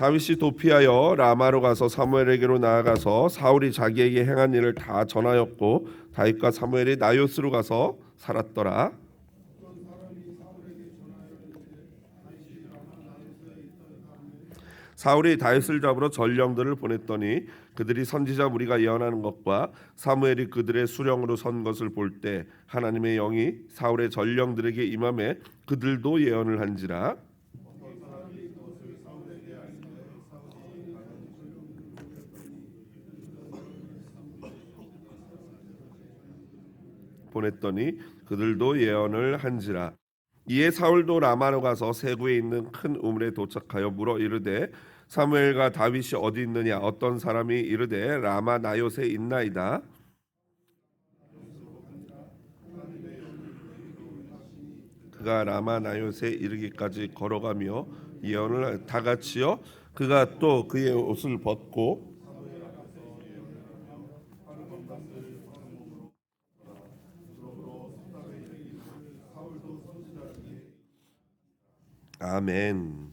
다윗이 도피하여 라마로 가서 사무엘에게로 나아가서 사울이 자기에게 행한 일을 다 전하였고 다윗과 사무엘이 나요스로 가서 살았더라. 사울이 다윗을 잡으러 전령들을 보냈더니 그들이 선지자 무리가 예언하는 것과 사무엘이 그들의 수령으로 선 것을 볼 때 하나님의 영이 사울의 전령들에게 임하매 그들도 예언을 한지라. 보냈더니 그들도 예언을 한지라. 이에 사울도 라마로 가서 세구에 있는 큰 우물에 도착하여 물어 이르되 사무엘과 다윗이 어디 있느냐. 어떤 사람이 이르되 라마 나요스에 있나이다. 그가 라마 나요스에 이르기까지 걸어가며 예언을 다 같이요. 그가 또 그의 옷을 벗고 아멘.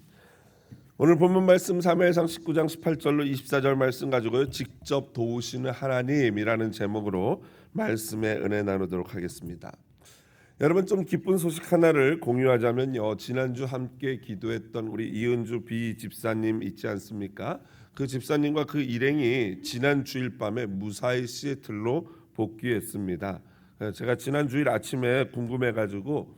오늘 본문 말씀 사무엘상 19장 18절로 24절 말씀 가지고요. 직접 도우시는 하나님이라는 제목으로 말씀의 은혜 나누도록 하겠습니다. 여러분, 좀 기쁜 소식 하나를 공유하자면요. 지난주 함께 기도했던 우리 이은주 비 집사님 있지 않습니까? 그 집사님과 그 일행이 지난 주일 밤에 무사히 시애틀로 복귀했습니다. 제가 지난 주일 아침에 궁금해가지고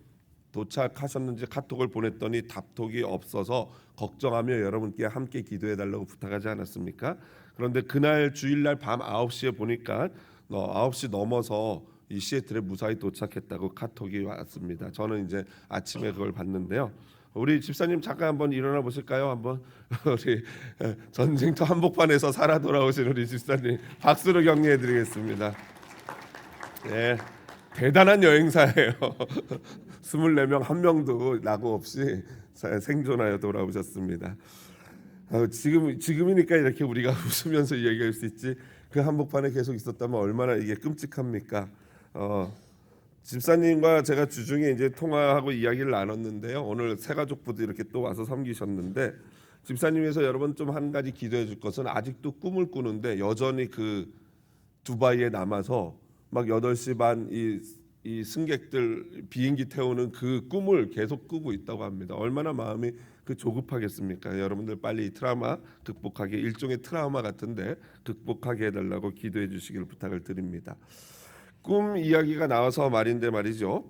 도착하셨는지 카톡을 보냈더니 답톡이 없어서 걱정하며 여러분께 함께 기도해달라고 부탁하지 않았습니까? 그런데 그날 주일날 밤 9시에 보니까 9시 넘어서 이 시애틀에 무사히 도착했다고 카톡이 왔습니다. 저는 이제 아침에 그걸 봤는데요. 우리 집사님 잠깐 한번 일어나 보실까요? 한번 우리 전쟁터 한복판에서 살아 돌아오신 우리 집사님 박수로 격려해드리겠습니다. 네, 대단한 여행사예요. 24명 한 명도 낙오 없이 생존하여 돌아오셨습니다. 지금이니까 이렇게 우리가 웃으면서 얘기할 수 있지, 그 한복판에 계속 있었다면 얼마나 이게 끔찍합니까? 집사님과 제가 주중에 이제 통화하고 이야기를 나눴는데요. 오늘 새 가족부도 이렇게 또 와서 섬기셨는데, 집사님에서 여러분 좀 한 가지 기도해 줄 것은 아직도 꿈을 꾸는데 여전히 그 두바이에 남아서 막 8시 반 이 승객들 비행기 태우는 그 꿈을 계속 꾸고 있다고 합니다. 얼마나 마음이 그 조급하겠습니까? 여러분들 빨리 이 트라우마 극복하게, 일종의 트라우마 같은데 극복하게 해달라고 기도해 주시길 부탁을 드립니다. 꿈 이야기가 나와서 말인데 말이죠.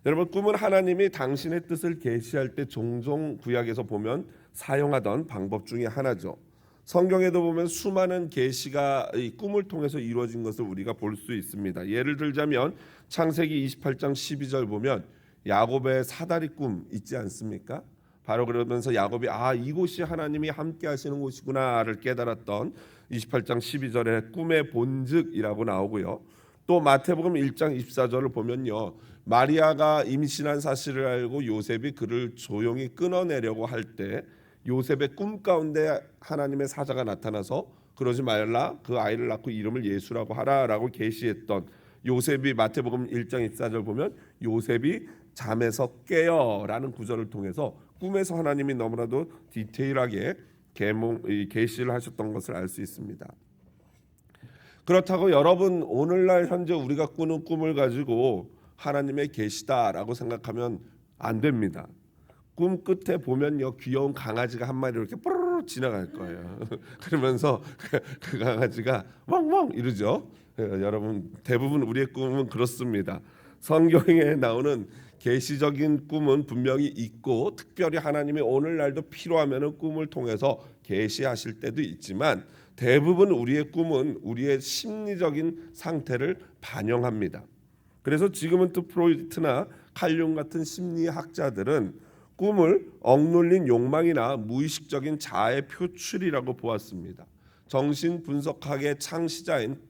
여러분, 꿈은 하나님이 당신의 뜻을 계시할 때 종종 구약에서 보면 사용하던 방법 중에 하나죠. 성경에도 보면 수많은 계시가 이 꿈을 통해서 이루어진 것을 우리가 볼 수 있습니다. 예를 들자면 창세기 28장 12절 보면 야곱의 사다리 꿈 있지 않습니까? 바로 그러면서 야곱이 이곳이 하나님이 함께 하시는 곳이구나를 깨달았던 28장 12절에 꿈의 본즉이라고 나오고요. 또 마태복음 1장 24절을 보면요. 마리아가 임신한 사실을 알고 요셉이 그를 조용히 끊어내려고 할 때 요셉의 꿈 가운데 하나님의 사자가 나타나서 그러지 말라, 그 아이를 낳고 이름을 예수라고 하라라고 계시했던 요셉이, 마태복음 1장 24절 보면 요셉이 잠에서 깨어라는 구절을 통해서 꿈에서 하나님이 너무나도 디테일하게 계시를 하셨던 것을 알 수 있습니다. 그렇다고 여러분, 오늘날 현재 우리가 꾸는 꿈을 가지고 하나님의 계시다라고 생각하면 안 됩니다. 꿈 끝에 보면요, 귀여운 강아지가 한 마리 이렇게 뽀로로 지나갈 거예요. 그러면서 그 강아지가汪汪 이러죠. 여러분, 대부분 우리의 꿈은 그렇습니다. 성경에 나오는 계시적인 꿈은 분명히 있고, 특별히 하나님이 오늘날도 필요하면 꿈을 통해서 계시하실 때도 있지만, 대부분 우리의 꿈은 우리의 심리적인 상태를 반영합니다. 그래서 지금은 또 프로이트나 칼융 같은 심리학자들은 꿈을 억눌린 욕망이나 무의식적인 자아의 표출이라고 보았습니다. 정신분석학의 창시자인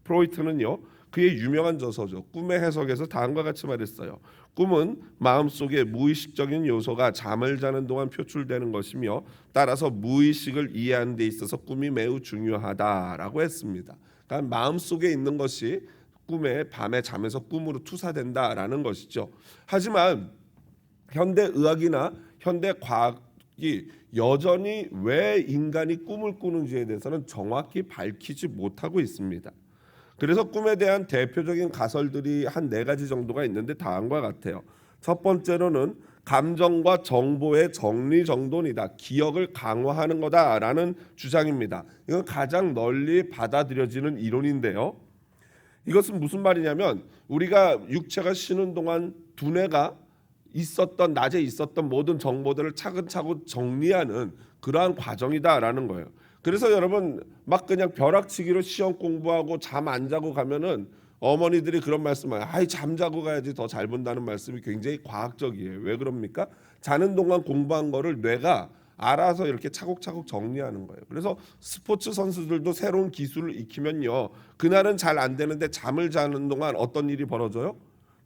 프로이트는요, 그의 유명한 저서죠. 꿈의 해석에서 다음과 같이 말했어요. 꿈은 마음속의 무의식적인 요소가 잠을 자는 동안 표출되는 것이며 따라서 무의식을 이해하는 데 있어서 꿈이 매우 중요하다라고 했습니다. 그러니까 마음속에 있는 것이 꿈에, 밤에 잠에서 꿈으로 투사된다라는 것이죠. 하지만 현대 의학이나 현대 과학이 감독이 여전히 왜 인간이 꿈을 꾸는지에 대해서는 정확히 밝히지 못하고 있습니다. 그래서 꿈에 대한 대표적인 가설들이 한 4가지 정도가 있는데 다음과 같아요. 첫 번째로는 감정과 정보의 정리정돈이다. 기억을 강화하는 거다라는 주장입니다. 이건 가장 널리 받아들여지는 이론인데요. 이것은 무슨 말이냐면 우리가 육체가 쉬는 동안 두뇌가 낮에 있었던 모든 정보들을 차근차근 정리하는 그러한 과정이다라는 거예요. 그래서 여러분 막 그냥 벼락치기로 시험 공부하고 잠 안 자고 가면은 어머니들이 그런 말씀을 아이 잠자고 가야지 더 잘 본다는 말씀이 굉장히 과학적이에요. 왜 그럽니까? 자는 동안 공부한 거를 뇌가 알아서 이렇게 차곡차곡 정리하는 거예요. 그래서 스포츠 선수들도 새로운 기술을 익히면요. 그날은 잘 안 되는데 잠을 자는 동안 어떤 일이 벌어져요?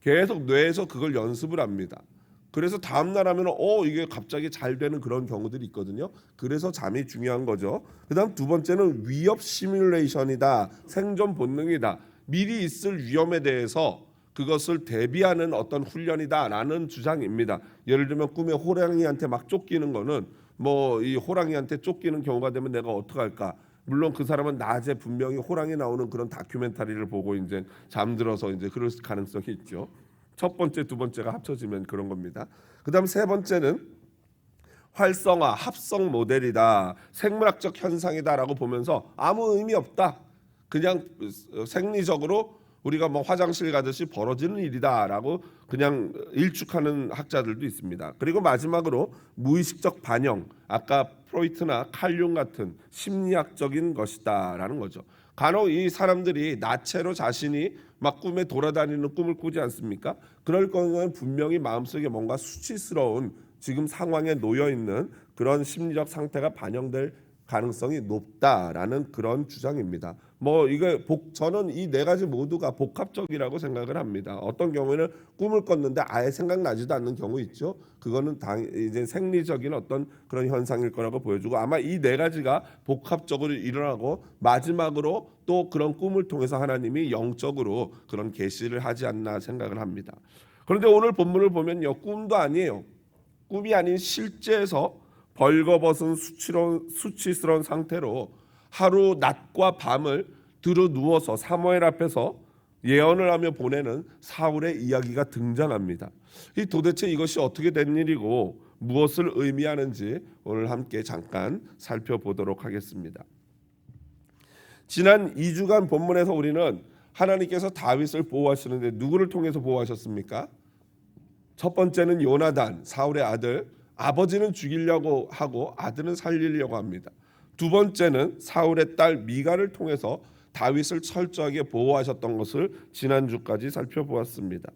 계속 뇌에서 그걸 연습을 합니다. 그래서 다음 날 하면 이게 갑자기 잘 되는 그런 경우들이 있거든요. 그래서 잠이 중요한 거죠. 그다음 두 번째는 위협 시뮬레이션이다. 생존 본능이다. 미리 있을 위험에 대해서 그것을 대비하는 어떤 훈련이다라는 주장입니다. 예를 들면 꿈에 호랑이한테 막 쫓기는 거는 뭐 이 호랑이한테 쫓기는 경우가 되면 내가 어떡할까? 물론 그 사람은 낮에 분명히 호랑이 나오는 그런 다큐멘터리를 보고 이제 잠들어서 이제 그럴 가능성이 있죠. 첫 번째, 두 번째가 합쳐지면 그런 겁니다. 그다음 세 번째는 활성화, 합성 모델이다. 생물학적 현상이다라고 보면서 아무 의미 없다. 그냥 생리적으로 우리가 뭐 화장실 가듯이 벌어지는 일이다라고 그냥 일축하는 학자들도 있습니다. 그리고 마지막으로 무의식적 반영, 아까 프로이트나 칼융 같은 심리학적인 것이다라는 거죠. 간혹 이 사람들이 나체로 자신이 막 꿈에 돌아다니는 꿈을 꾸지 않습니까? 그럴 경우는 분명히 마음속에 뭔가 수치스러운 지금 상황에 놓여 있는 그런 심리적 상태가 반영될 가능성이 높다라는 그런 주장입니다. 저는 이 4가지 모두가 복합적이라고 생각을 합니다. 어떤 경우에는 꿈을 꿨는데 아예 생각나지도 않는 경우 있죠. 그거는 이제 생리적인 어떤 그런 현상일 거라고 보여주고 아마 이 4가지가 복합적으로 일어나고 마지막으로 또 그런 꿈을 통해서 하나님이 영적으로 그런 계시를 하지 않나 생각을 합니다. 그런데 오늘 본문을 보면요, 꿈도 아니에요. 꿈이 아닌 실제에서 벌거벗은 수치스러운 상태로 하루 낮과 밤을 들어 누워서 사무엘 앞에서 예언을 하며 보내는 사울의 이야기가 등장합니다. 도대체 이것이 어떻게 된 일이고 무엇을 의미하는지 오늘 함께 잠깐 살펴보도록 하겠습니다. 지난 2주간 본문에서 우리는 하나님께서 다윗을 보호하시는데 누구를 통해서 보호하셨습니까? 첫 번째는 요나단, 사울의 아들. 아버지는 죽이려고 하고 아들은 살리려고 합니다. 두 번째는 사울의 딸 미갈을 통해서 다윗을 철저하게 보호하셨던 것을 지난주까지 살펴보았습니다.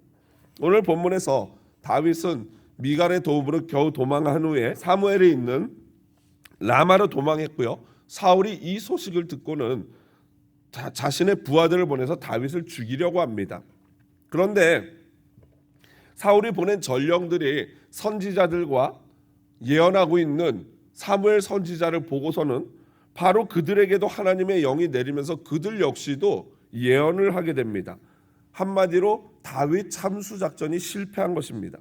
오늘 본문에서 다윗은 미갈의 도움으로 겨우 도망한 후에 사무엘이 있는 라마로 도망했고요. 사울이 이 소식을 듣고는 자신의 부하들을 보내서 다윗을 죽이려고 합니다. 그런데 사울이 보낸 전령들이 선지자들과 예언하고 있는 사무엘 선지자를 보고서는 바로 그들에게도 하나님의 영이 내리면서 그들 역시도 예언을 하게 됩니다. 한마디로 다윗 참수 작전이 실패한 것입니다.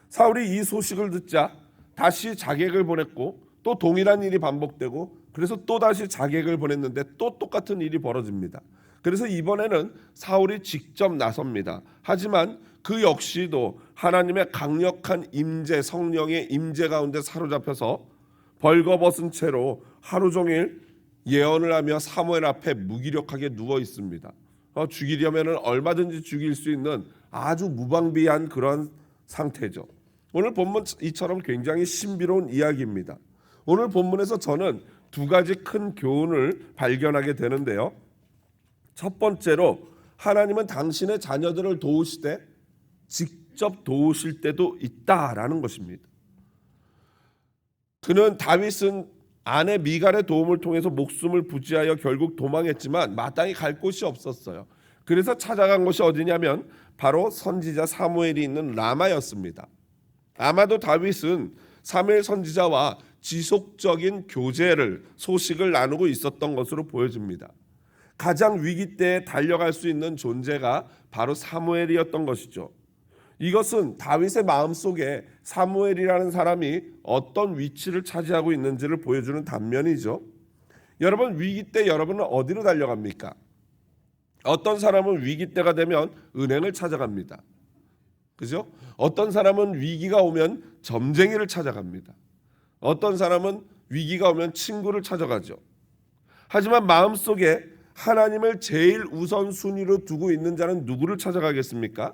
사울이 이 소식을 듣자 다시 자객을 보냈고 또 동일한 일이 반복되고 그래서 또 다시 자객을 보냈는데 또 똑같은 일이 벌어집니다. 그래서 이번에는 사울이 직접 나섭니다. 하지만 그 역시도 하나님의 강력한 임재, 성령의 임재 가운데 사로잡혀서 벌거벗은 채로 하루 종일 예언을 하며 사무엘 앞에 무기력하게 누워 있습니다. 죽이려면 얼마든지 죽일 수 있는 아주 무방비한 그런 상태죠. 오늘 본문 이처럼 굉장히 신비로운 이야기입니다. 오늘 본문에서 저는 2가지 큰 교훈을 발견하게 되는데요. 첫 번째로 하나님은 당신의 자녀들을 도우시되 직접 도우실 때도 있다라는 것입니다. 다윗은 아내 미갈의 도움을 통해서 목숨을 부지하여 결국 도망했지만 마땅히 갈 곳이 없었어요. 그래서 찾아간 곳이 어디냐면 바로 선지자 사무엘이 있는 라마였습니다. 아마도 다윗은 사무엘 선지자와 지속적인 소식을 나누고 있었던 것으로 보여집니다. 가장 위기 때에 달려갈 수 있는 존재가 바로 사무엘이었던 것이죠. 이것은 다윗의 마음속에 사무엘이라는 사람이 어떤 위치를 차지하고 있는지를 보여주는 단면이죠. 여러분, 위기 때 여러분은 어디로 달려갑니까? 어떤 사람은 위기 때가 되면 은행을 찾아갑니다. 그죠? 어떤 사람은 위기가 오면 점쟁이를 찾아갑니다. 어떤 사람은 위기가 오면 친구를 찾아가죠. 하지만 마음속에 하나님을 제일 우선순위로 두고 있는 자는 누구를 찾아가겠습니까?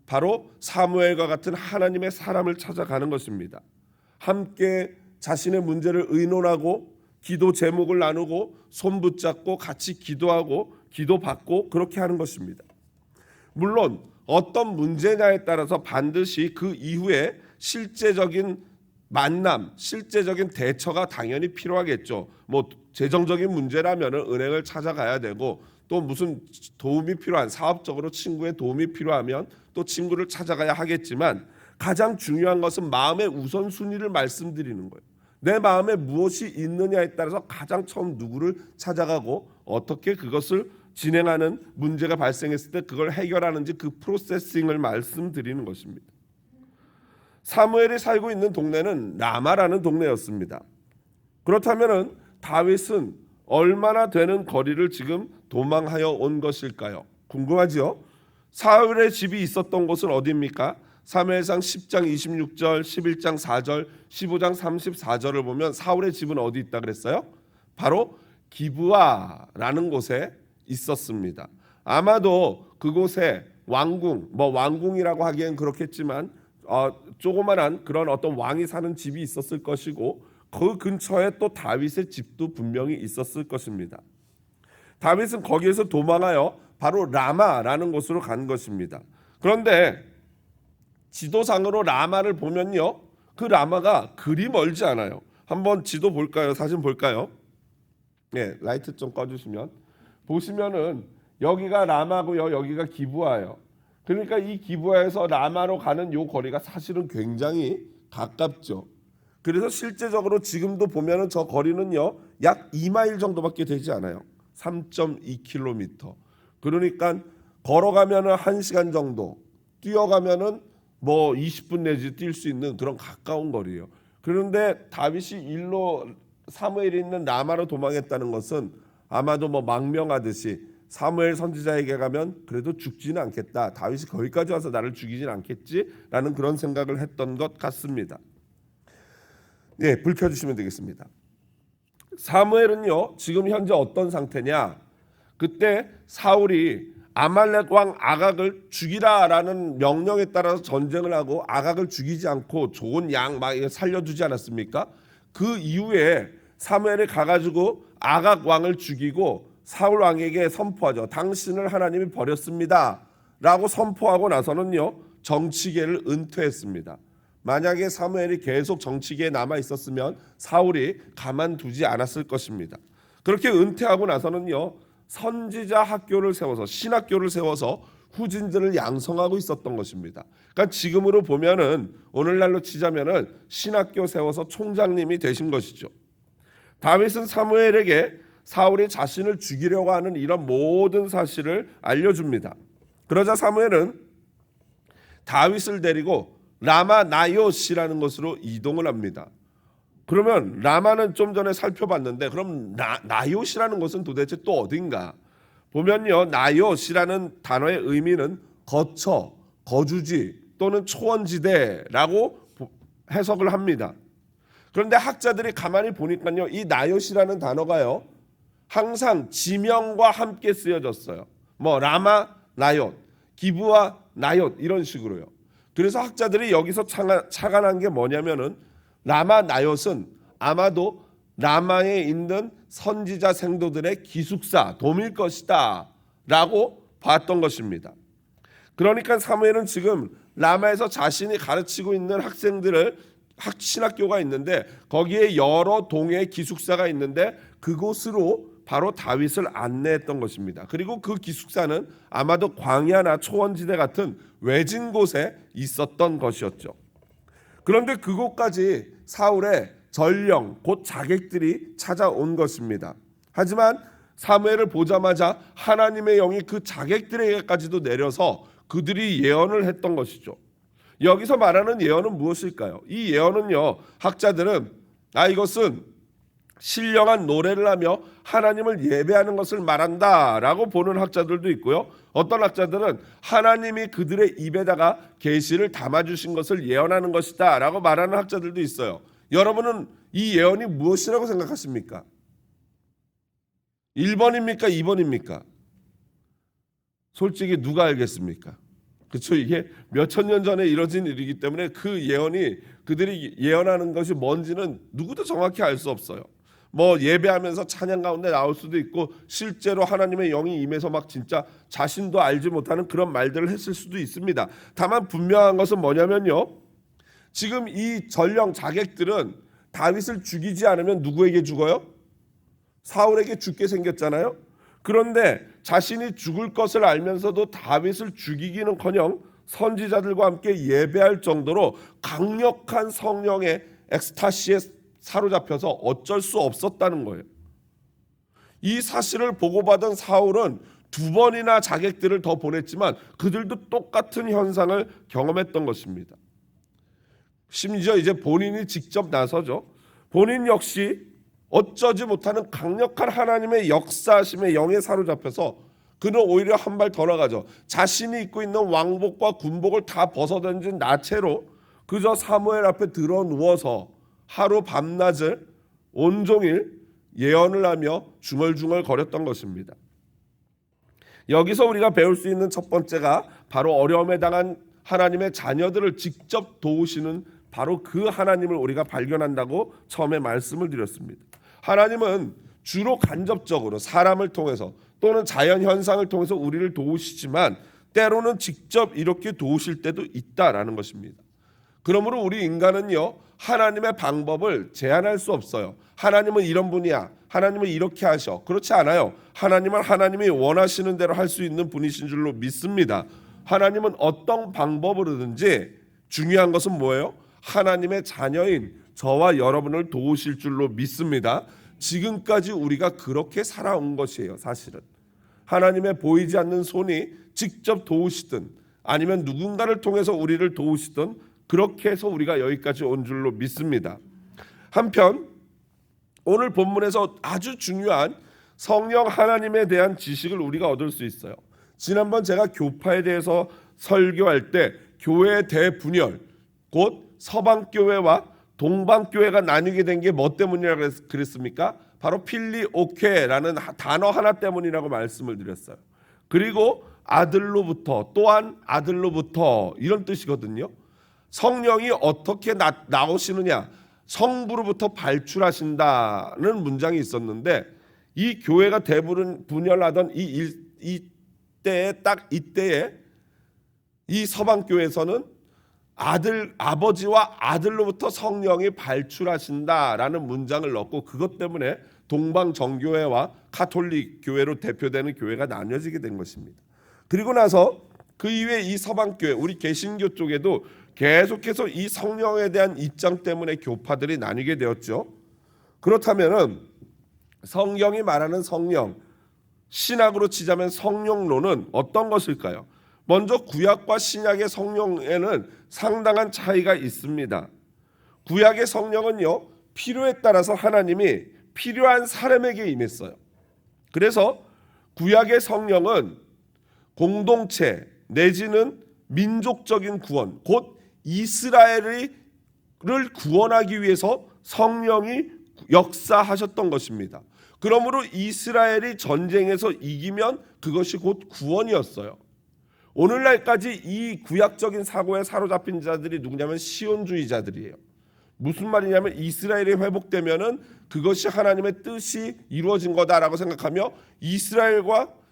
바로 사무엘과 같은 하나님의 사람을 찾아가는 것입니다. 함께 자신의 문제를 의논하고 기도 제목을 나누고 손 붙잡고 같이 기도하고 기도받고 그렇게 하는 것입니다. 물론 어떤 문제냐에 따라서 반드시 그 이후에 실제적인 만남, 실제적인 대처가 당연히 필요하겠죠. 뭐 재정적인 문제라면은 은행을 찾아가야 되고, 또 무슨 도움이 필요한, 사업적으로 친구의 도움이 필요하면 또 친구를 찾아가야 하겠지만, 가장 중요한 것은 마음의 우선순위를 말씀드리는 거예요. 내 마음에 무엇이 있느냐에 따라서 가장 처음 누구를 찾아가고 어떻게 그것을 진행하는, 문제가 발생했을 때 그걸 해결하는지 그 프로세싱을 말씀드리는 것입니다. 사무엘이 살고 있는 동네는 라마라는 동네였습니다. 그렇다면 다윗은 얼마나 되는 거리를 지금 도망하여 온 것일까요? 궁금하지요? 사울의 집이 있었던 곳은 어디입니까? 사무엘상 10장 26절, 11장 4절, 15장 34절을 보면 사울의 집은 어디 있다 그랬어요? 바로 기브아라는 곳에 있었습니다. 아마도 그곳에 왕궁, 뭐 왕궁이라고 하기엔 그렇겠지만 조그만한 그런 어떤 왕이 사는 집이 있었을 것이고, 그 근처에 또 다윗의 집도 분명히 있었을 것입니다. 다윗은 거기에서 도망하여 바로 라마라는 곳으로 간 것입니다. 그런데 지도상으로 라마를 보면요, 그 라마가 그리 멀지 않아요. 한번 지도 볼까요? 사진 볼까요? 네, 라이트 좀 꺼주시면 보시면은 여기가 라마고요, 여기가 기브아예요. 그러니까 이 기브아에서 라마로 가는 요 거리가 사실은 굉장히 가깝죠. 그래서 실제적으로 지금도 보면은 저 거리는요 약 2마일 정도밖에 되지 않아요. 3.2km. 그러니까 걸어가면은 1시간 정도, 뛰어가면은 뭐 20분 내지 뛸 수 있는 그런 가까운 거리예요. 그런데 다윗이 일로 사무엘이 있는 라마로 도망했다는 것은 아마도 뭐 망명하듯이 사무엘 선지자에게 가면 그래도 죽지는 않겠다, 다윗이 거기까지 와서 나를 죽이진 않겠지라는 그런 생각을 했던 것 같습니다. 네, 불 켜주시면 되겠습니다. 사무엘은요 지금 현재 어떤 상태냐, 그때 사울이 아말렉 왕 아각을 죽이라라는 명령에 따라서 전쟁을 하고 아각을 죽이지 않고 좋은 양 막 살려주지 않았습니까? 그 이후에 사무엘이 가가지고 아각 왕을 죽이고 사울 왕에게 선포하죠. 당신을 하나님이 버렸습니다 라고 선포하고 나서는요 정치계를 은퇴했습니다. 만약에 사무엘이 계속 정치계에 남아 있었으면 사울이 가만두지 않았을 것입니다. 그렇게 은퇴하고 나서는요 선지자 학교를 세워서, 신학교를 세워서 후진들을 양성하고 있었던 것입니다. 그러니까 지금으로 보면은, 오늘날로 치자면은 신학교 세워서 총장님이 되신 것이죠. 다윗은 사무엘에게 사울이 자신을 죽이려고 하는 이런 모든 사실을 알려줍니다. 그러자 사무엘은 다윗을 데리고 라마 나요시라는 곳으로 이동을 합니다. 그러면 라마는 좀 전에 살펴봤는데, 그럼 나요시라는 곳은 도대체 또 어딘가? 보면요, 나요시라는 단어의 의미는 거처, 거주지 또는 초원지대라고 해석을 합니다. 그런데 학자들이 가만히 보니까요, 이 나요시라는 단어가요 항상 지명과 함께 쓰여졌어요. 뭐 라마 나옳, 기브아 나옳 이런 식으로요. 그래서 학자들이 여기서 착안한 게 뭐냐면은, 라마 나옅은 아마도 라마에 있는 선지자 생도들의 기숙사, 돔일 것이다 라고 봤던 것입니다. 그러니까 사무엘은 지금 라마에서 자신이 가르치고 있는 학생들을, 신학교가 있는데 거기에 여러 동의 기숙사가 있는데 그곳으로 바로 다윗을 안내했던 것입니다. 그리고 그 기숙사는 아마도 광야나 초원지대 같은 외진 곳에 있었던 것이었죠. 그런데 그곳까지 사울의 전령, 곧 자객들이 찾아온 것입니다. 하지만 사무엘을 보자마자 하나님의 영이 그 자객들에게까지도 내려서 그들이 예언을 했던 것이죠. 여기서 말하는 예언은 무엇일까요? 이 예언은요, 학자들은 이것은 신령한 노래를 하며 하나님을 예배하는 것을 말한다라고 보는 학자들도 있고요. 어떤 학자들은 하나님이 그들의 입에다가 계시를 담아주신 것을 예언하는 것이다라고 말하는 학자들도 있어요. 여러분은 이 예언이 무엇이라고 생각하십니까? 1번입니까? 2번입니까? 솔직히 누가 알겠습니까? 그렇죠. 이게 몇천 년 전에 이뤄진 일이기 때문에 그 예언이 그들이 예언하는 것이 뭔지는 누구도 정확히 알 수 없어요. 뭐 예배하면서 찬양 가운데 나올 수도 있고 실제로 하나님의 영이 임해서 막 진짜 자신도 알지 못하는 그런 말들을 했을 수도 있습니다. 다만 분명한 것은 뭐냐면요, 지금 이 전령 자객들은 다윗을 죽이지 않으면 누구에게 죽어요? 사울에게 죽게 생겼잖아요. 그런데 자신이 죽을 것을 알면서도 다윗을 죽이기는커녕 선지자들과 함께 예배할 정도로 강력한 성령의 엑스타시에 사로잡혀서 어쩔 수 없었다는 거예요. 이 사실을 보고받은 사울은 2번이나 자객들을 더 보냈지만 그들도 똑같은 현상을 경험했던 것입니다. 심지어 이제 본인이 직접 나서죠. 본인 역시 어쩌지 못하는 강력한 하나님의 역사하심의 영에 사로잡혀서 그는 오히려 한 발 더 나가죠. 자신이 입고 있는 왕복과 군복을 다 벗어던진 나체로 그저 사무엘 앞에 들어 누워서 하루 밤낮을 온종일 예언을 하며 중얼중얼 거렸던 것입니다. 여기서 우리가 배울 수 있는 첫 번째가 바로 어려움에 당한 하나님의 자녀들을 직접 도우시는 바로 그 하나님을 우리가 발견한다고 처음에 말씀을 드렸습니다. 하나님은 주로 간접적으로 사람을 통해서 또는 자연 현상을 통해서 우리를 도우시지만 때로는 직접 이렇게 도우실 때도 있다라는 것입니다. 그러므로 우리 인간은요, 하나님의 방법을 제한할 수 없어요. 하나님은 이런 분이야, 하나님은 이렇게 하셔. 그렇지 않아요. 하나님은 하나님이 원하시는 대로 할 수 있는 분이신 줄로 믿습니다. 하나님은 어떤 방법으로든지 중요한 것은 뭐예요? 하나님의 자녀인 저와 여러분을 도우실 줄로 믿습니다. 지금까지 우리가 그렇게 살아온 것이에요. 사실은 하나님의 보이지 않는 손이 직접 도우시든 아니면 누군가를 통해서 우리를 도우시든 그렇게 해서 우리가 여기까지 온 줄로 믿습니다. 한편 오늘 본문에서 아주 중요한 성령 하나님에 대한 지식을 우리가 얻을 수 있어요. 지난번 제가 교파에 대해서 설교할 때 교회의 대분열, 곧 서방교회와 동방교회가 나뉘게 된 게 뭐 때문이라고 그랬습니까? 바로 필리오케라는 단어 하나 때문이라고 말씀을 드렸어요. 그리고 아들로부터 또한 아들로부터 이런 뜻이거든요. 성령이 어떻게 나오시느냐, 성부로부터 발출하신다는 문장이 있었는데 이 교회가 대분열하던 이때에 딱 이때에 이 서방교회에서는 아버지와 아들로부터 성령이 발출하신다라는 문장을 넣고 그것 때문에 동방 정교회와 가톨릭 교회로 대표되는 교회가 나뉘어지게 된 것입니다. 그리고 나서 그 이후에 이 서방교회, 우리 개신교 쪽에도 계속해서 이 성령에 대한 입장 때문에 교파들이 나뉘게 되었죠. 그렇다면은 성경이 말하는 성령, 신학으로 치자면 성령론은 어떤 것일까요? 먼저 구약과 신약의 성령에는 상당한 차이가 있습니다. 구약의 성령은요, 필요에 따라서 하나님이 필요한 사람에게 임했어요. 그래서 구약의 성령은 공동체 내지는 민족적인 구원, 곧 이스라엘을 구원하기 위해서 성령이 역사하셨던 것입니다. 그러므로 이스라엘이 전쟁에서 이기면 그것이 곧 구원이었어요. 오늘날까지 이 구약적인 사고에 사로잡힌 자들이 누구냐면 시온주의자들이에요. 무슨 말이냐면 이스라엘이 회복되면은 그것이 하나님의 뜻이 이루어진 거다라고 생각하며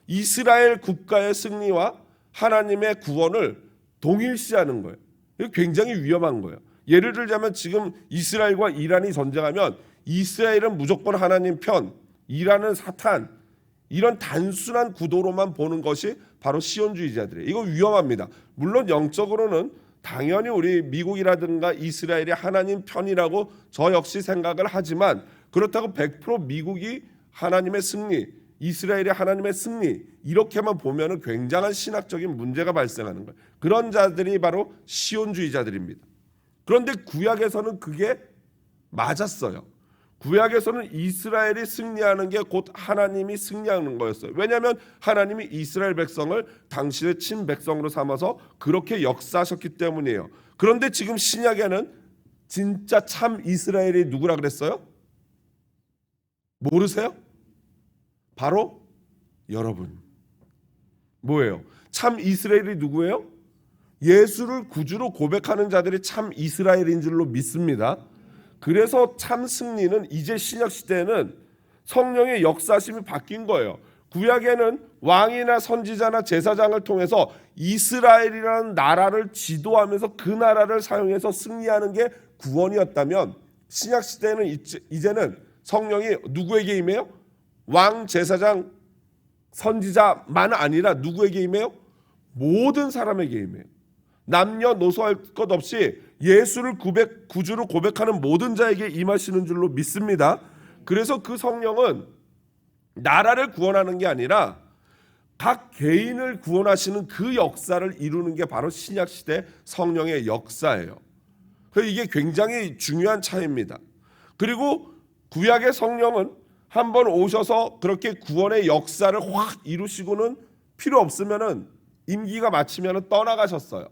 이스라엘 국가의 승리와 하나님의 구원을 동일시하는 거예요. 이거 굉장히 위험한 거예요. 예를 들자면 지금 이스라엘과 이란이 전쟁하면 이스라엘은 무조건 하나님 편, 이란은 사탄, 이런 단순한 구도로만 보는 것이 바로 시온주의자들이에요. 이거 위험합니다. 물론 영적으로는 당연히 우리 미국이라든가 이스라엘이 하나님 편이라고 저 역시 생각을 하지만 그렇다고 100% 미국이 하나님의 승리, 이스라엘의 하나님의 승리 이렇게만 보면은 굉장한 신학적인 문제가 발생하는 거예요. 그런 자들이 바로 시온주의자들입니다. 그런데 구약에서는 그게 맞았어요. 구약에서는 이스라엘이 승리하는 게 곧 하나님이 승리하는 거였어요. 왜냐하면 하나님이 이스라엘 백성을 당신의 친백성으로 삼아서 그렇게 역사하셨기 때문이에요. 그런데 지금 신약에는 진짜 참 이스라엘이 누구라 그랬어요? 모르세요? 바로 여러분. 뭐예요? 참 이스라엘이 누구예요? 예수를 구주로 고백하는 자들이 참 이스라엘인 줄로 믿습니다. 그래서 참 승리는 이제 신약 시대에는 성령의 역사심이 바뀐 거예요. 구약에는 왕이나 선지자나 제사장을 통해서 이스라엘이라는 나라를 지도하면서 그 나라를 사용해서 승리하는 게 구원이었다면 신약 시대에는 이제는 성령이 누구에게 임해요? 왕, 제사장, 선지자만 아니라 누구에게 임해요? 모든 사람에게 임해요. 남녀노소 할 것 없이 예수를 구주로 고백하는 모든 자에게 임하시는 줄로 믿습니다. 그래서 그 성령은 나라를 구원하는 게 아니라 각 개인을 구원하시는 그 역사를 이루는 게 바로 신약시대 성령의 역사예요. 이게 굉장히 중요한 차이입니다. 그리고 구약의 성령은 한번 오셔서 그렇게 구원의 역사를 확 이루시고는 필요 없으면은 임기가 마치면은 떠나가셨어요.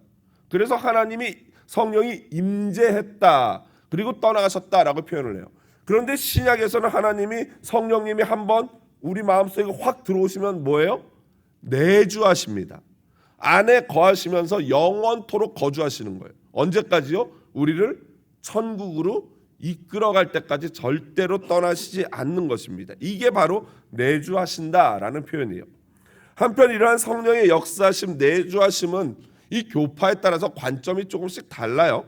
그래서 하나님이 성령이 임재했다 그리고 떠나가셨다라고 표현을 해요. 그런데 신약에서는 하나님이 성령님이 한번 우리 마음속에 확 들어오시면 뭐예요? 내주하십니다. 안에 거하시면서 영원토록 거주하시는 거예요. 언제까지요? 우리를 천국으로 이끌어갈 때까지 절대로 떠나시지 않는 것입니다. 이게 바로 내주하신다라는 표현이에요. 한편 이러한 성령의 역사하심, 내주하심은 이 교파에 따라서 관점이 조금씩 달라요.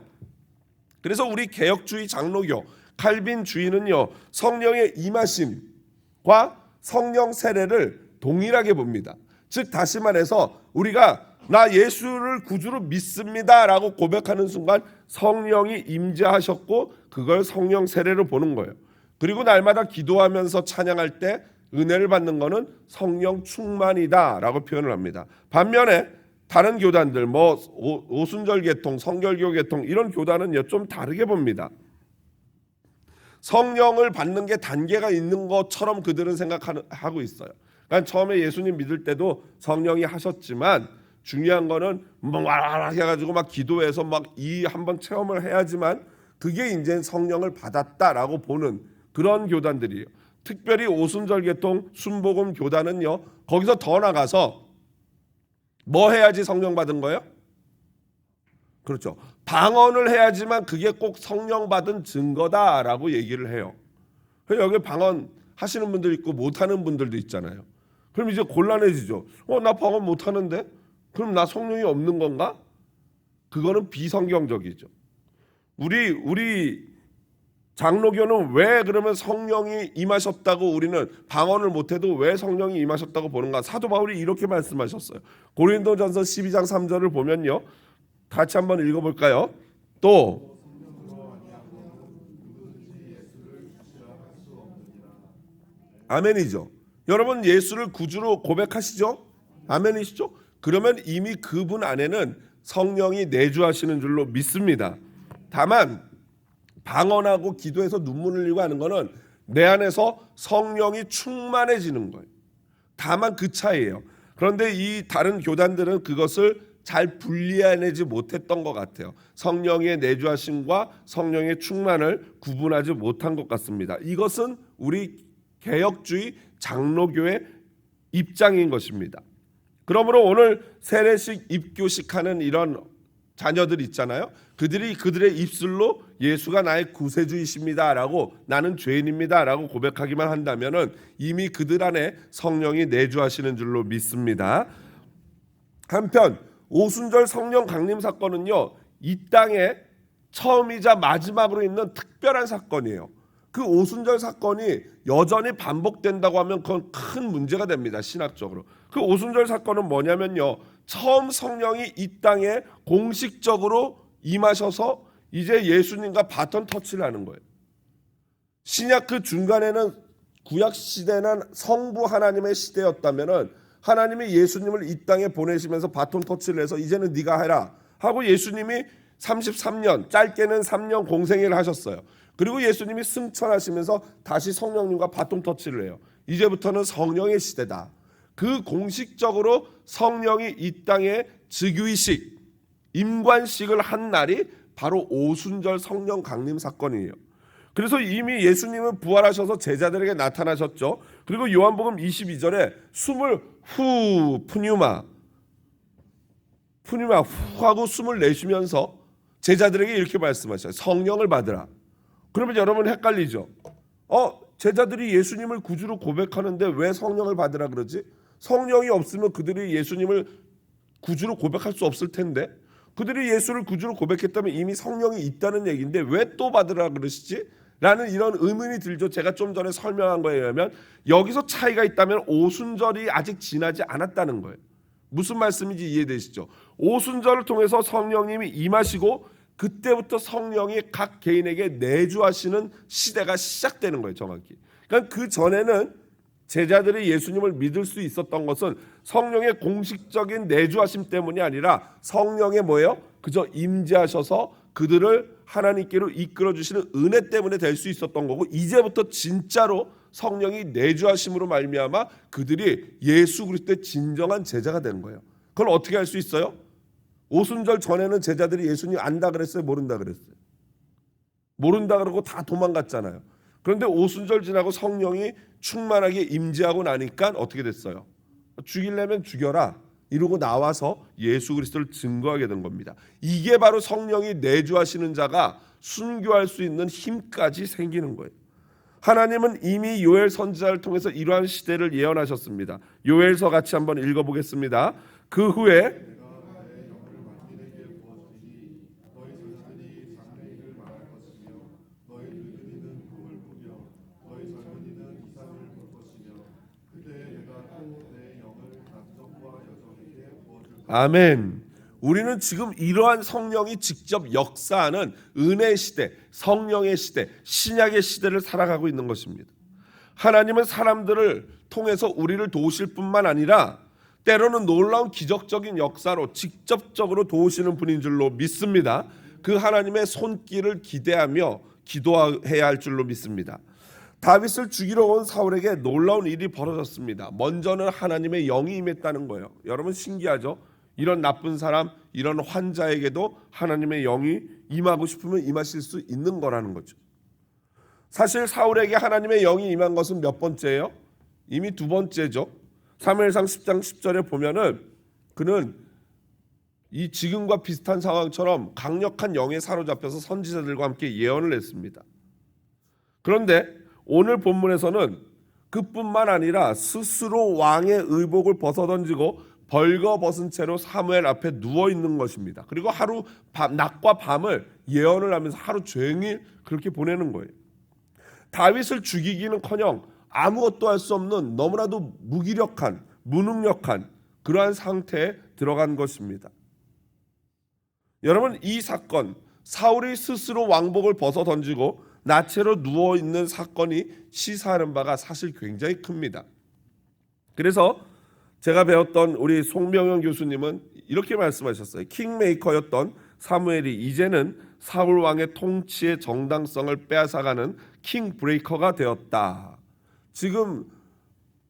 그래서 우리 개혁주의 장로교, 칼빈주의는요 성령의 임하심과 성령 세례를 동일하게 봅니다. 즉 다시 말해서 우리가 나 예수를 구주로 믿습니다라고 고백하는 순간 성령이 임재하셨고 그걸 성령 세례로 보는 거예요. 그리고 날마다 기도하면서 찬양할 때 은혜를 받는 것은 성령 충만이다라고 표현을 합니다. 반면에 다른 교단들 뭐 오순절 계통, 성결교 계통 이런 교단은요 좀 다르게 봅니다. 성령을 받는 게 단계가 있는 것처럼 그들은 생각하고 있어요. 그러니까 처음에 예수님 믿을 때도 성령이 하셨지만 중요한 거는 막 해가지고 막 기도해서 막 이 한번 체험을 해야지만 그게 이제 성령을 받았다라고 보는 그런 교단들이에요. 특별히 오순절 계통 순복음 교단은요 거기서 더 나가서 뭐 해야지 성령 받은 거예요? 그렇죠. 방언을 해야지만 그게 꼭 성령 받은 증거다라고 얘기를 해요. 여기 방언 하시는 분들 있고 못하는 분들도 있잖아요. 그럼 이제 곤란해지죠. 나 방언 못하는데? 그럼 나 성령이 없는 건가? 그거는 비성경적이죠. 우리 장로교는 왜 그러면 성령이 임하셨다고 우리는 방언을 못해도 왜 성령이 임하셨다고 보는가? 사도 바울이 이렇게 말씀하셨어요. 고린도전서 12장 3절을 보면요. 같이 한번 읽어볼까요? 또 아멘이죠. 여러분 예수를 구주로 고백하시죠? 아멘이시죠? 그러면 이미 그분 안에는 성령이 내주하시는 줄로 믿습니다. 다만 방언하고 기도해서 눈물을 흘리고 하는 것은 내 안에서 성령이 충만해지는 거예요. 다만 그 차이예요. 그런데 이 다른 교단들은 그것을 잘 분리해내지 못했던 것 같아요. 성령의 내주하심과 성령의 충만을 구분하지 못한 것 같습니다. 이것은 우리 개혁주의 장로교의 입장인 것입니다. 그러므로 오늘 세례식, 입교식 하는 이런 자녀들 있잖아요. 그들이 그들의 입술로 예수가 나의 구세주이십니다라고 나는 죄인입니다라고 고백하기만 한다면은 이미 그들 안에 성령이 내주하시는 줄로 믿습니다. 한편 오순절 성령 강림 사건은요 이 땅에 처음이자 마지막으로 있는 특별한 사건이에요. 그 오순절 사건이 여전히 반복된다고 하면 그건 큰 문제가 됩니다. 신학적으로. 그 오순절 사건은 뭐냐면요. 처음 성령이 이 땅에 공식적으로 임하셔서 이제 예수님과 바톤 터치를 하는 거예요. 신약 그 중간에는 구약 시대는 성부 하나님의 시대였다면은 하나님이 예수님을 이 땅에 보내시면서 바톤 터치를 해서 이제는 네가 해라 하고 예수님이 33년, 짧게는 3년 공생애를 하셨어요. 그리고 예수님이 승천하시면서 다시 성령님과 바톤 터치를 해요. 이제부터는 성령의 시대다. 그 공식적으로 성령이 이 땅에 즉위식, 임관식을 한 날이 바로 오순절 성령 강림 사건이에요. 그래서 이미 예수님은 부활하셔서 제자들에게 나타나셨죠. 그리고 요한복음 22절에 숨을 후 푸뉴마 후 하고 숨을 내쉬면서 제자들에게 이렇게 말씀하셔요. 성령을 받으라. 그러면 여러분 헷갈리죠. 제자들이 예수님을 구주로 고백하는데 왜 성령을 받으라 그러지? 성령이 없으면 그들이 예수님을 구주로 고백할 수 없을 텐데 그들이 예수를 구주로 고백했다면 이미 성령이 있다는 얘기인데 왜 또 받으라 그러시지? 라는 이런 의문이 들죠. 제가 좀 전에 설명한 거에 의하면 여기서 차이가 있다면 오순절이 아직 지나지 않았다는 거예요. 무슨 말씀인지 이해되시죠? 오순절을 통해서 성령님이 임하시고 그때부터 성령이 각 개인에게 내주하시는 시대가 시작되는 거예요. 정확히. 그러니까 그 전에는 제자들이 예수님을 믿을 수 있었던 것은 성령의 공식적인 내주하심 때문이 아니라 성령의 뭐예요? 그저 임재하셔서 그들을 하나님께로 이끌어 주시는 은혜 때문에 될 수 있었던 거고 이제부터 진짜로 성령이 내주하심으로 말미암아 그들이 예수 그리스도의 진정한 제자가 되는 거예요. 그걸 어떻게 할 수 있어요? 오순절 전에는 제자들이 예수님 안다 그랬어요? 모른다 그랬어요? 모른다 그러고 다 도망갔잖아요. 그런데 오순절 지나고 성령이 충만하게 임재하고 나니까 어떻게 됐어요? 죽이려면 죽여라 이러고 나와서 예수 그리스도를 증거하게 된 겁니다. 이게 바로 성령이 내주하시는 자가 순교할 수 있는 힘까지 생기는 거예요. 하나님은 이미 요엘 선지자를 통해서 이러한 시대를 예언하셨습니다. 요엘서 같이 한번 읽어보겠습니다. 그 후에 아멘. 우리는 지금 이러한 성령이 직접 역사하는 은혜의 시대, 성령의 시대, 신약의 시대를 살아가고 있는 것입니다. 하나님은 사람들을 통해서 우리를 도우실 뿐만 아니라 때로는 놀라운 기적적인 역사로 직접적으로 도우시는 분인 줄로 믿습니다. 그 하나님의 손길을 기대하며 기도해야 할 줄로 믿습니다. 다윗을 죽이러 온 사울에게 놀라운 일이 벌어졌습니다. 먼저는 하나님의 영이 임했다는 거예요. 여러분 신기하죠? 이런 나쁜 사람, 이런 환자에게도 하나님의 영이 임하고 싶으면 임하실 수 있는 거라는 거죠. 사실 사울에게 하나님의 영이 임한 것은 몇 번째예요? 이미 두 번째죠. 사무엘상 10장 10절에 보면은 그는 이 지금과 비슷한 상황처럼 강력한 영에 사로잡혀서 선지자들과 함께 예언을 했습니다. 그런데 오늘 본문에서는 그뿐만 아니라 스스로 왕의 의복을 벗어던지고 벌거벗은 채로 사무엘 앞에 누워 있는 것입니다. 그리고 낮과 밤을 예언을 하면서 하루 종일 그렇게 보내는 거예요. 다윗을 죽이기는커녕 아무것도 할 수 없는 너무나도 무기력한, 무능력한 그러한 상태에 들어간 것입니다. 여러분 이 사건, 사울이 스스로 왕복을 벗어던지고 나체로 누워 있는 사건이 시사하는 바가 사실 굉장히 큽니다. 그래서 제가 배웠던 우리 송명현 교수님은 이렇게 말씀하셨어요. 킹메이커였던 사무엘이 이제는 사울 왕의 통치의 정당성을 빼앗아가는 킹브레이커가 되었다. 지금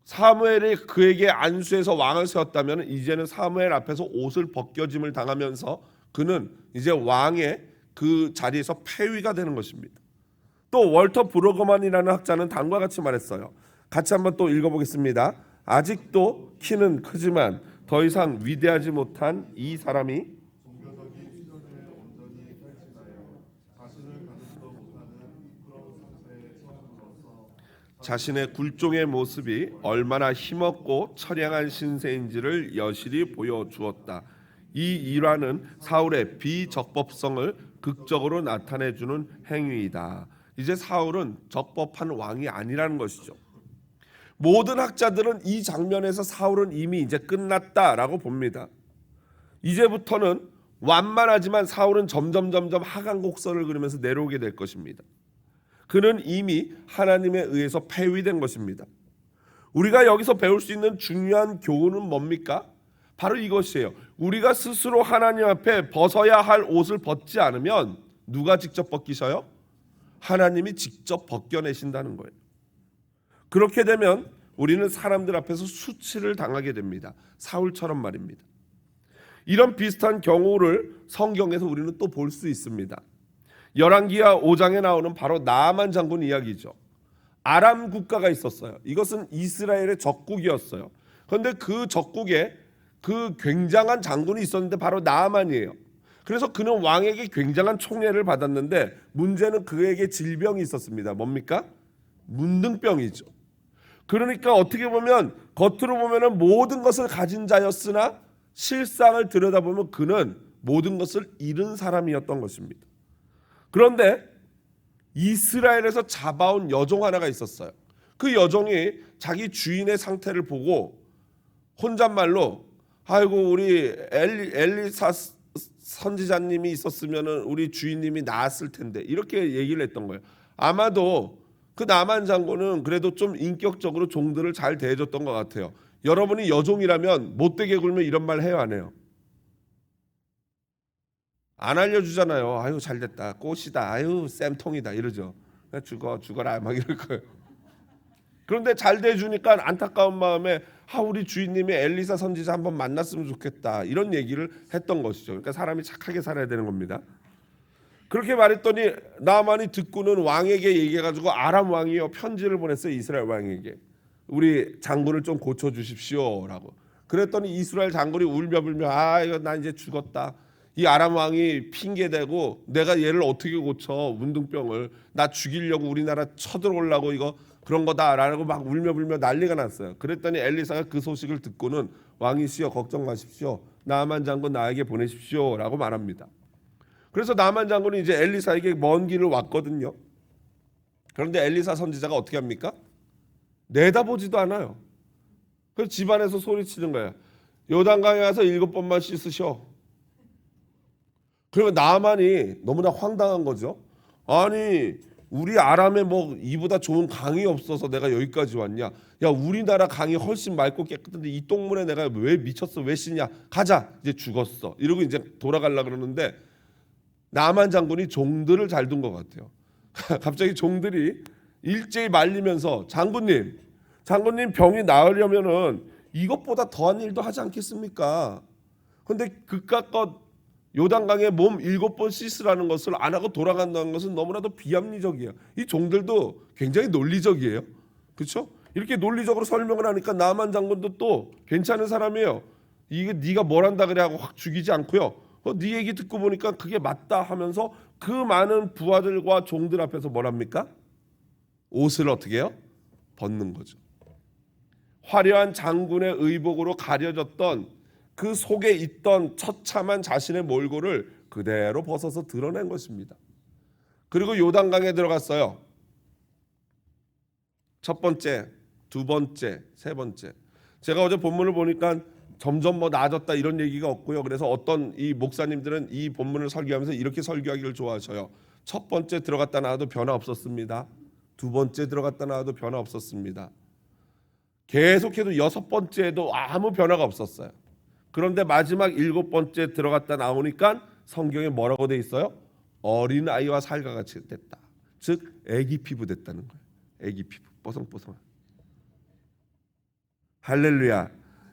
사무엘이 그에게 안수해서 왕을 세웠다면 이제는 사무엘 앞에서 옷을 벗겨짐을 당하면서 그는 이제 왕의 그 자리에서 폐위가 되는 것입니다. 또 월터 브로거만이라는 학자는 다음과 같이 말했어요. 같이 한번 또 읽어보겠습니다. 아직도 키는 크지만 더 이상 위대하지 못한 이 사람이 자신의 굴종의 모습이 얼마나 힘없고 처량한 신세인지를 여실히 보여주었다. 이 일화는 사울의 비적법성을 극적으로 나타내주는 행위이다. 이제 사울은 적법한 왕이 아니라는 것이죠. 모든 학자들은 이 장면에서 사울은 이미 이제 끝났다라고 봅니다. 이제부터는 완만하지만 사울은 점점 하강곡선을 그리면서 내려오게 될 것입니다. 그는 이미 하나님에 의해서 폐위된 것입니다. 우리가 여기서 배울 수 있는 중요한 교훈은 뭡니까? 바로 이것이에요. 우리가 스스로 하나님 앞에 벗어야 할 옷을 벗지 않으면 누가 직접 벗기셔요? 하나님이 직접 벗겨내신다는 거예요. 그렇게 되면 우리는 사람들 앞에서 수치를 당하게 됩니다. 사울처럼 말입니다. 이런 비슷한 경우를 성경에서 우리는 또 볼 수 있습니다. 열왕기하 5장에 나오는 바로 나아만 장군 이야기죠. 아람 국가가 있었어요. 이것은 이스라엘의 적국이었어요. 그런데 그 적국에 그 굉장한 장군이 있었는데 바로 나아만이에요. 그래서 그는 왕에게 굉장한 총애를 받았는데 문제는 그에게 질병이 있었습니다. 뭡니까? 문둥병이죠. 그러니까 어떻게 보면 겉으로 보면은 모든 것을 가진 자였으나 실상을 들여다보면 그는 모든 것을 잃은 사람이었던 것입니다. 그런데 이스라엘에서 잡아온 여종 하나가 있었어요. 그 여종이 자기 주인의 상태를 보고 혼잣말로 아이고 우리 엘리사 선지자님이 있었으면은 우리 주인님이 나았을 텐데 이렇게 얘기를 했던 거예요. 아마도 그 나만 장군은 그래도 좀 인격적으로 종들을 잘 대해줬던 것 같아요. 여러분이 여종이라면 못되게 굴면 이런 말 해요, 안 해요? 안 알려주잖아요. 아유 잘됐다, 꽃이다, 아유 쌤통이다 이러죠. 죽어라 막 이럴 거예요. 그런데 잘 대주니까 안타까운 마음에 우리 주인님이 엘리사 선지자 한번 만났으면 좋겠다 이런 얘기를 했던 것이죠. 그러니까 사람이 착하게 살아야 되는 겁니다. 그렇게 말했더니 나만이 듣고는 왕에게 얘기해가지고 아람 왕이요 편지를 보냈어요. 이스라엘 왕에게 우리 장군을 좀 고쳐주십시오라고. 그랬더니 이스라엘 장군이 울며불며 이거 나 이제 죽었다. 이 아람 왕이 핑계대고 내가 얘를 어떻게 고쳐 문둥병을 나 죽이려고 우리나라 쳐들어오려고 이거 그런 거다라고 막 울며불며 난리가 났어요. 그랬더니 엘리사가 그 소식을 듣고는 왕이시여 걱정 마십시오. 나아만 장군 나에게 보내십시오라고 말합니다. 그래서 나아만 장군이 이제 엘리사에게 먼 길을 왔거든요. 그런데 엘리사 선지자가 어떻게 합니까? 내다보지도 않아요. 그래서 집안에서 소리치는 거예요. 요단강에 가서 7번만 씻으셔. 그러면 나아만이 너무나 황당한 거죠. 아니 우리 아람에 뭐 이보다 좋은 강이 없어서 내가 여기까지 왔냐? 야 우리나라 강이 훨씬 맑고 깨끗한데 이 똥물에 내가 왜 미쳤어? 왜 씻냐? 가자 이제 죽었어. 이러고 이제 돌아가려 그러는데 나만 장군이 종들을 잘 둔 것 같아요. 갑자기 종들이 일제히 말리면서 장군님 병이 나으려면은 이것보다 더한 일도 하지 않겠습니까? 근데 그깟 요단강에 몸 7번 씻으라는 것을 안 하고 돌아간다는 것은 너무나도 비합리적이에요. 이 종들도 굉장히 논리적이에요. 그렇죠? 이렇게 논리적으로 설명을 하니까 나만 장군도 또 괜찮은 사람이에요. 이게 네가 뭘 한다 그래 하고 확 죽이지 않고요. 네 얘기 듣고 보니까 그게 맞다 하면서 그 많은 부하들과 종들 앞에서 뭘 합니까? 옷을 어떻게 해요? 벗는 거죠. 화려한 장군의 의복으로 가려졌던 그 속에 있던 처참한 자신의 몰골을 그대로 벗어서 드러낸 것입니다. 그리고 요단강에 들어갔어요. 첫 번째, 두 번째, 세 번째. 제가 어제 본문을 보니까 점점 뭐 나아졌다 이런 얘기가 없고요. 그래서 어떤 이 목사님들은 이 본문을 설교하면서 이렇게 설교하기를 좋아하셔요. 첫 번째 들어갔다 나와도 변화 없었습니다. 두 번째 들어갔다 나와도 변화 없었습니다. 계속해도 6번째에도 아무 변화가 없었어요. 그런데 마지막 7번째 들어갔다 나오니까 성경에 뭐라고 돼 있어요? 어린 아이와 살과같이 됐다. 즉 애기 피부 됐다는 거예요. 애기 피부 뽀송뽀송한. 할렐루야.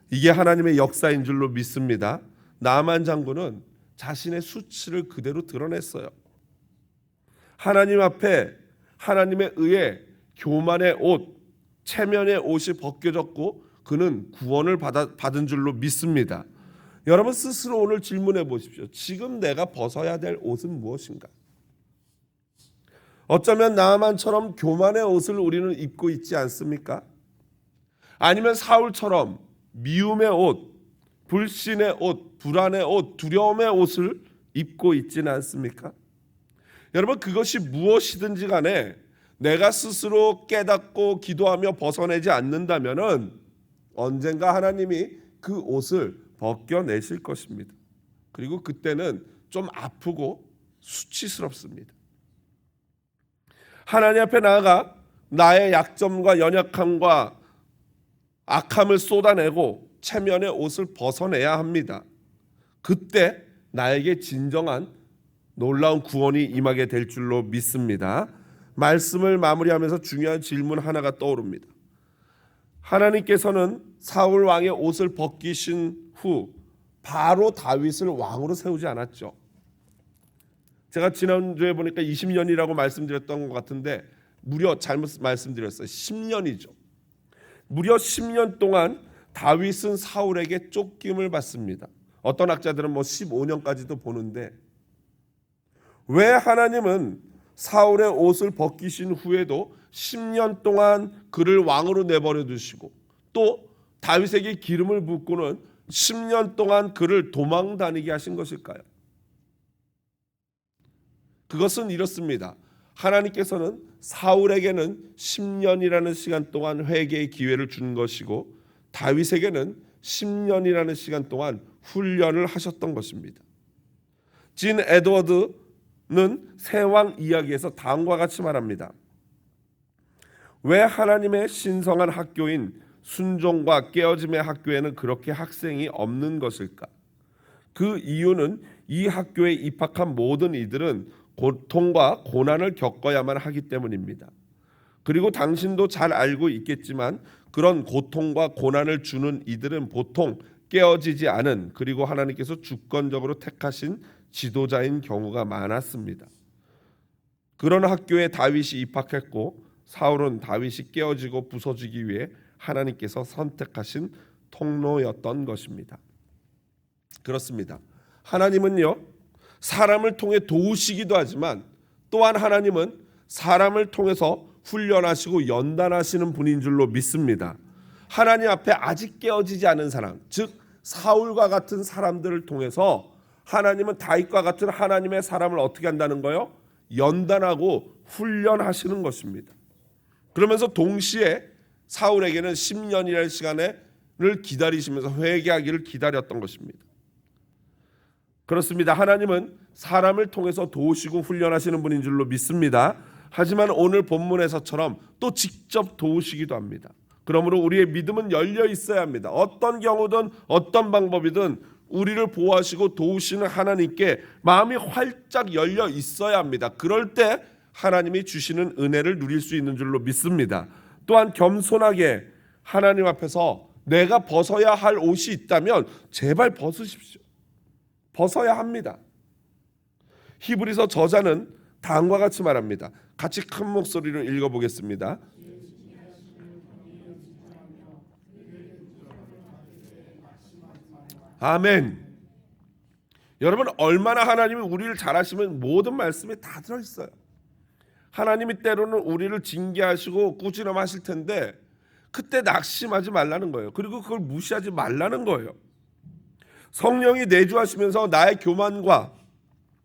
이게 하나님의 역사인 줄로 믿습니다. 나만 장군은 자신의 수치를 그대로 드러냈어요. 하나님 앞에 하나님에 의해 교만의 옷, 체면의 옷이 벗겨졌고 그는 구원을 받은 줄로 믿습니다. 여러분 스스로 오늘 질문해 보십시오. 지금 내가 벗어야 될 옷은 무엇인가? 어쩌면 나아만처럼 교만의 옷을 우리는 입고 있지 않습니까? 아니면 사울처럼 미움의 옷, 불신의 옷, 불안의 옷, 두려움의 옷을 입고 있지는 않습니까? 여러분 그것이 무엇이든지 간에 내가 스스로 깨닫고 기도하며 벗어내지 않는다면은 언젠가 하나님이 그 옷을 벗겨내실 것입니다. 그리고 그때는 좀 아프고 수치스럽습니다. 하나님 앞에 나아가 나의 약점과 연약함과 악함을 쏟아내고 체면의 옷을 벗어내야 합니다. 그때 나에게 진정한 놀라운 구원이 임하게 될 줄로 믿습니다. 말씀을 마무리하면서 중요한 질문 하나가 떠오릅니다. 하나님께서는 사울 왕의 옷을 벗기신 후 바로 다윗을 왕으로 세우지 않았죠. 제가 지난주에 보니까 20년이라고 말씀드렸던 것 같은데 무려 잘못 말씀드렸어요. 10년이죠. 무려 10년 동안 다윗은 사울에게 쫓김을 받습니다. 어떤 학자들은 15년까지도 보는데 왜 하나님은 사울의 옷을 벗기신 후에도 10년 동안 그를 왕으로 내버려 두시고 또 다윗에게 기름을 붓고는 10년 동안 그를 도망 다니게 하신 것일까요? 그것은 이렇습니다. 하나님께서는 사울에게는 10년이라는 시간 동안 회개의 기회를 준 것이고 다윗에게는 10년이라는 시간 동안 훈련을 하셨던 것입니다. 진 에드워드는 세왕 이야기에서 다음과 같이 말합니다. 왜 하나님의 신성한 학교인 순종과 깨어짐의 학교에는 그렇게 학생이 없는 것일까? 그 이유는 이 학교에 입학한 모든 이들은 고통과 고난을 겪어야만 하기 때문입니다. 그리고 당신도 잘 알고 있겠지만 그런 고통과 고난을 주는 이들은 보통 깨어지지 않은 그리고 하나님께서 주권적으로 택하신 지도자인 경우가 많았습니다. 그런 학교에 다윗이 입학했고 사울은 다윗이 깨어지고 부서지기 위해 하나님께서 선택하신 통로였던 것입니다. 그렇습니다. 하나님은요 사람을 통해 도우시기도 하지만 또한 하나님은 사람을 통해서 훈련하시고 연단하시는 분인 줄로 믿습니다. 하나님 앞에 아직 깨어지지 않은 사람, 즉 사울과 같은 사람들을 통해서 하나님은 다윗과 같은 하나님의 사람을 어떻게 한다는 거예요? 연단하고 훈련하시는 것입니다. 그러면서 동시에 사울에게는 10년이라는 시간을 기다리시면서 회개하기를 기다렸던 것입니다. 그렇습니다. 하나님은 사람을 통해서 도우시고 훈련하시는 분인 줄로 믿습니다. 하지만 오늘 본문에서처럼 또 직접 도우시기도 합니다. 그러므로 우리의 믿음은 열려 있어야 합니다. 어떤 경우든 어떤 방법이든 우리를 보호하시고 도우시는 하나님께 마음이 활짝 열려 있어야 합니다. 그럴 때 하나님이 주시는 은혜를 누릴 수 있는 줄로 믿습니다. 또한 겸손하게 하나님 앞에서 내가 벗어야 할 옷이 있다면 제발 벗으십시오. 벗어야 합니다. 히브리서 저자는 다음과 같이 말합니다. 같이 큰 목소리로 읽어보겠습니다. 아멘. 여러분 얼마나 하나님이 우리를 잘 아시면 모든 말씀에 다 들어있어요. 하나님이 때로는 우리를 징계하시고 꾸지람하실 텐데 그때 낙심하지 말라는 거예요. 그리고 그걸 무시하지 말라는 거예요. 성령이 내주하시면서 나의 교만과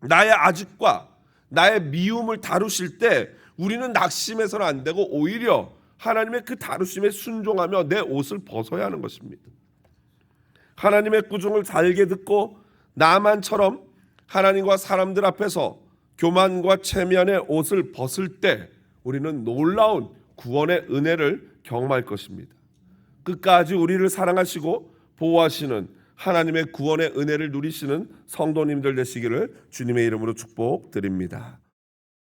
나의 아집과 나의 미움을 다루실 때 우리는 낙심해서는 안 되고 오히려 하나님의 그 다루심에 순종하며 내 옷을 벗어야 하는 것입니다. 하나님의 꾸중을 달게 듣고 나만처럼 하나님과 사람들 앞에서 교만과 체면의 옷을 벗을 때 우리는 놀라운 구원의 은혜를 경험할 것입니다. 끝까지 우리를 사랑하시고 보호하시는 하나님의 구원의 은혜를 누리시는 성도님들 되시기를 주님의 이름으로 축복드립니다.